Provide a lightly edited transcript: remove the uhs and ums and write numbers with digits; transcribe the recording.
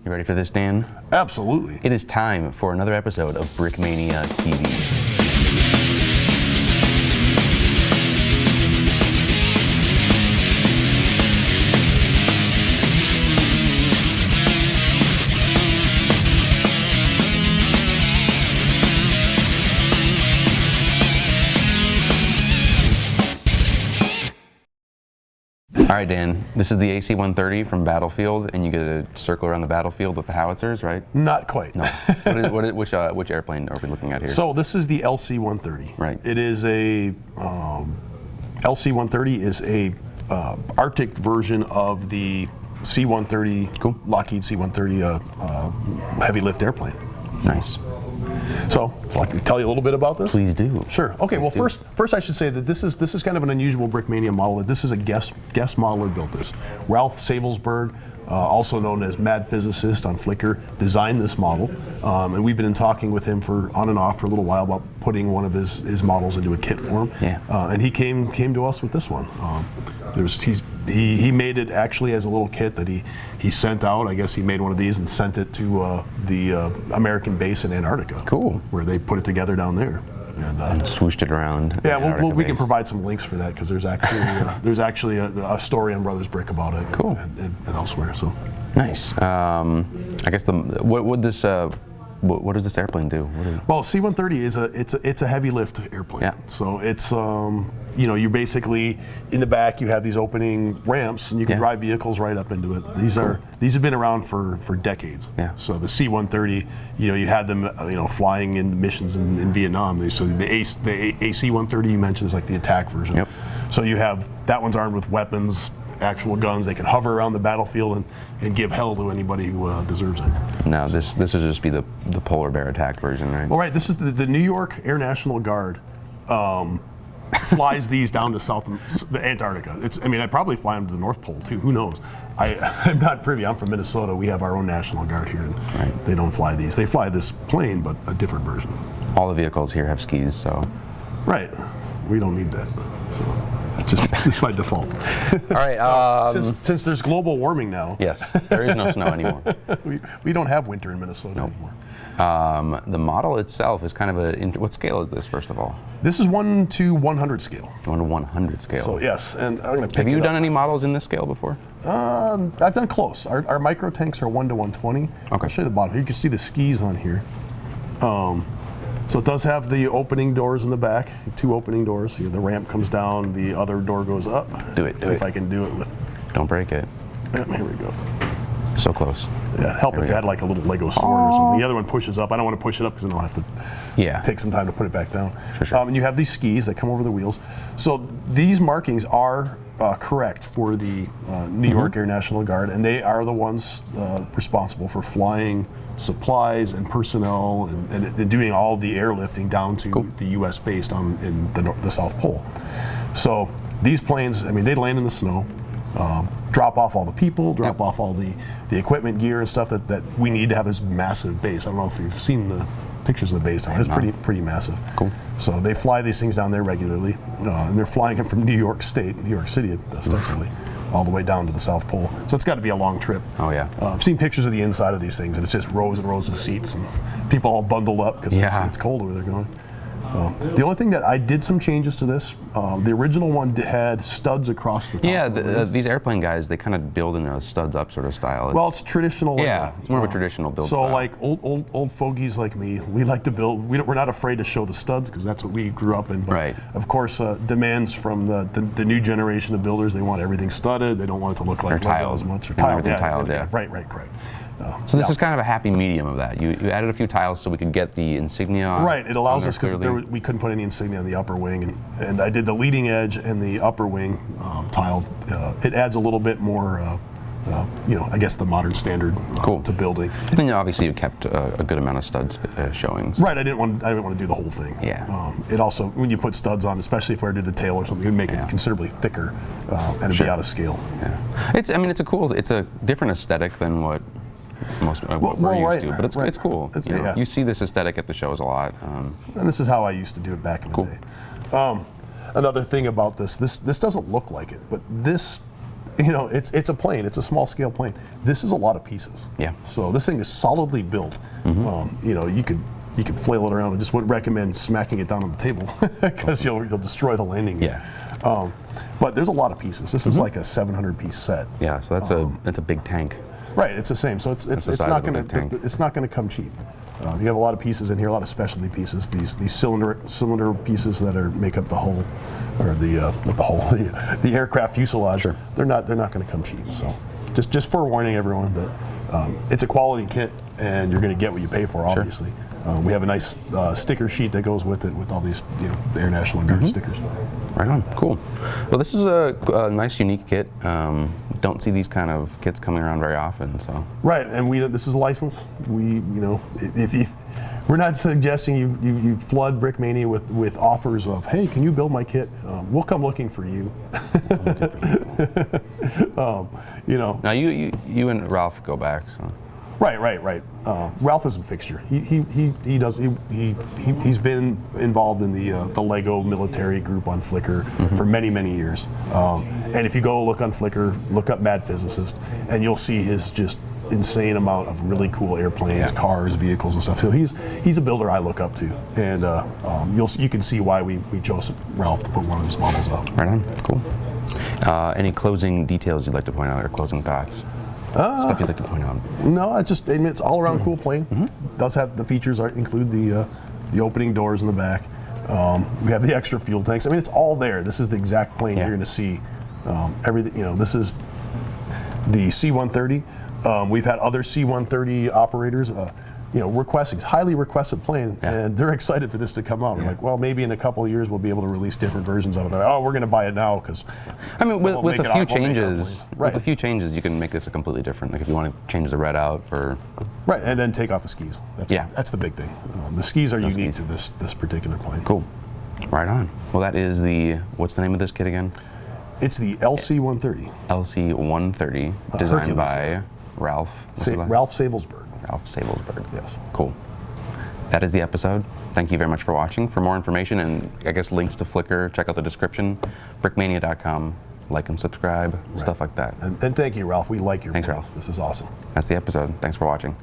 You ready for this, Dan? Absolutely. It is time for another episode of Brickmania TV. All right, Dan, this is the LC-130 from Battlefield, and you get to circle around the battlefield with the howitzers, right? Not quite. No. Which airplane are we looking at here? So this is the LC-130. Right. It is a, LC-130 is a Arctic version of the C-130, Cool. Lockheed C-130 heavy lift airplane. Nice. So, I can tell you a little bit about this? Please do. Sure. Okay. Please Well, do. first I should say that this is kind of an unusual Brickmania model. This is a guest modeler built this. Ralph Sabelsberg, also known as Mad Physicist on Flickr, designed this model, and we've been talking with him for on and off for a little while about putting one of his models into a kit for him. Yeah. And he came to us with this one. He made it actually as a little kit that he sent out. I guess he made one of these and sent it to the American base in Antarctica. Cool. Where they put it together down there. And swooshed it around. yeah, we can provide some links for that because there's actually a story on Brothers Brick about it. Cool. And elsewhere. So Nice. I guess what does this airplane do? well, C-130 it's a heavy lift airplane. Yeah. So it's you're basically in the back. You have these opening ramps, and you can Yeah. drive vehicles right up into it. These have been around for decades. Yeah. So the C-130, you had them flying in missions in Vietnam. So the AC-130 you mentioned is like the attack version. Yep. So you have that one's armed with weapons, actual guns. They can hover around the battlefield and give hell to anybody who deserves it. No, this would just be the polar bear attack version, right? Well, right. This is the New York Air National Guard. Flies these down to the Antarctica. I'd probably fly them to the North Pole too. Who knows? I'm not privy. I'm from Minnesota. We have our own National Guard here, and Right. they don't fly these. They fly this plane, but a different version. All the vehicles here have skis, so. Right. We don't need that. So it's just by default. All right. Since there's global warming now, Yes, there is no snow anymore. we don't have winter in Minnesota anymore. The model itself is kind of what scale is this, first of all? This is 1 to 100 scale. 1 to 100 scale. So yes, and I'm going to pick Have you it done up. any models in this scale before? I've done close. Our micro tanks are 1 to 120. Okay. I'll show you the bottom. You can see the skis on here. So it does have the opening doors in the back, 2 opening doors. The ramp comes down, the other door goes up. Do it. See if I can do it with. Don't break it. Here we go. So close. Yeah, help if you had like a little Lego sword or something. The other one pushes up. I don't want to push it up because then I'll have to take some time to put it back down. Sure. And you have these skis that come over the wheels. So these markings are correct for the New York Air National Guard, and they are the ones responsible for flying supplies and personnel and doing all the airlifting down to the U.S. base down in the South Pole. So these planes, they land in the snow. Drop off all the people, drop off all the equipment, gear, and stuff that we need to have this massive base. I don't know if you've seen the pictures of the base down there. It's pretty massive. Cool. So they fly these things down there regularly, and they're flying them from New York State, New York City ostensibly, all the way down to the South Pole. So it's got to be a long trip. Oh yeah. I've seen pictures of the inside of these things, and it's just rows and rows of seats, and people all bundled up because it's cold where they're going. The only thing that I did some changes to this, the original one had studs across the top. Yeah, these airplane guys, they kind of build in a studs up sort of style. It's traditional. Yeah, it's more of a traditional build So style. like old fogies like me, we like to build. We're not afraid to show the studs because that's what we grew up in. But Right. Of course, demands from the new generation of builders, they want everything studded. They don't want it to look like Lego tiled. as much. Or Tiled. tiled. Tiled, yeah. Right. Correct. So this is kind of a happy medium of that. You added a few tiles so we could get the insignia on. Right, it allows on us because we couldn't put any insignia on the upper wing, and I did the leading edge and the upper wing tiled. It adds a little bit more, I guess the modern standard to building. And then obviously you kept a good amount of studs showing. So. Right, I didn't want to do the whole thing. Yeah. It also, when you put studs on, especially if I did the tail or something, it would make it considerably thicker and it'd be out of scale. Yeah. It's a different aesthetic than what we're used to, but it's cool. You see this aesthetic at the shows a lot. And this is how I used to do it back in the day. Another thing about this doesn't look like it, but this you know, it's a plane. It's a small scale plane. This is a lot of pieces. Yeah. So this thing is solidly built. You know, you could flail it around. I just wouldn't recommend smacking it down on the table because you'll destroy the landing gear. Yeah. But there's a lot of pieces. This is like a 700-piece set. Yeah. So that's a big tank. Right. It's the same. So it's not going to come cheap. You have a lot of pieces in here, a lot of specialty pieces. These cylinder pieces that make up the hull, or the aircraft fuselage. Sure. They're not going to come cheap. So just forewarning everyone that it's a quality kit, and you're going to get what you pay for. Obviously, we have a nice sticker sheet that goes with it, with all these, you know, the Air National Guard stickers. Right on. Cool. Well, this is a nice, unique kit. Don't see these kind of kits coming around very often. So. Right, and this is a license. You know, if we're not suggesting you flood Brickmania with offers of, hey, can you build my kit? We'll come looking for you. You know. Now you and Ralph go back. So. Right. Ralph is a fixture. He's been involved in the Lego military group on Flickr for many years. And if you go look on Flickr, look up Mad Physicist, and you'll see his just insane amount of really cool airplanes, cars, vehicles, and stuff. So he's a builder I look up to, and you can see why we chose Ralph to put one of his models up. Right on. Cool. Any closing details you'd like to point out, or closing thoughts? Stuff you'd like to point out? No, it's all around cool plane. Does have the features include the opening doors in the back. We have the extra fuel tanks. I mean, it's all there. This is the exact plane you're going to see. Everything. You know, this is the C-130. We've had other C-130 operators. You know, requesting, it's a highly requested plane, and they're excited for this to come out. We're like, well, maybe in a couple of years we'll be able to release different versions of it. They're like, oh, we're going to buy it now because. I mean, with a few changes, with a few changes, you can make this a completely different. Like if you want to change the red out for. Right, and then take off the skis. That's the big thing. The skis are unique to this particular plane. Cool. Right on. Well, that is what's the name of this kit again? It's the LC-130. LC-130, designed Hercules, by Ralph. Ralph Savelsberg. Ralph Savelsberg. Yes. Cool. That is the episode. Thank you very much for watching. For more information and I guess links to Flickr, check out the description. Brickmania.com. Like and subscribe, stuff like that. And thank you, Ralph. We like your Thanks, plane. Ralph. This is awesome. That's the episode. Thanks for watching.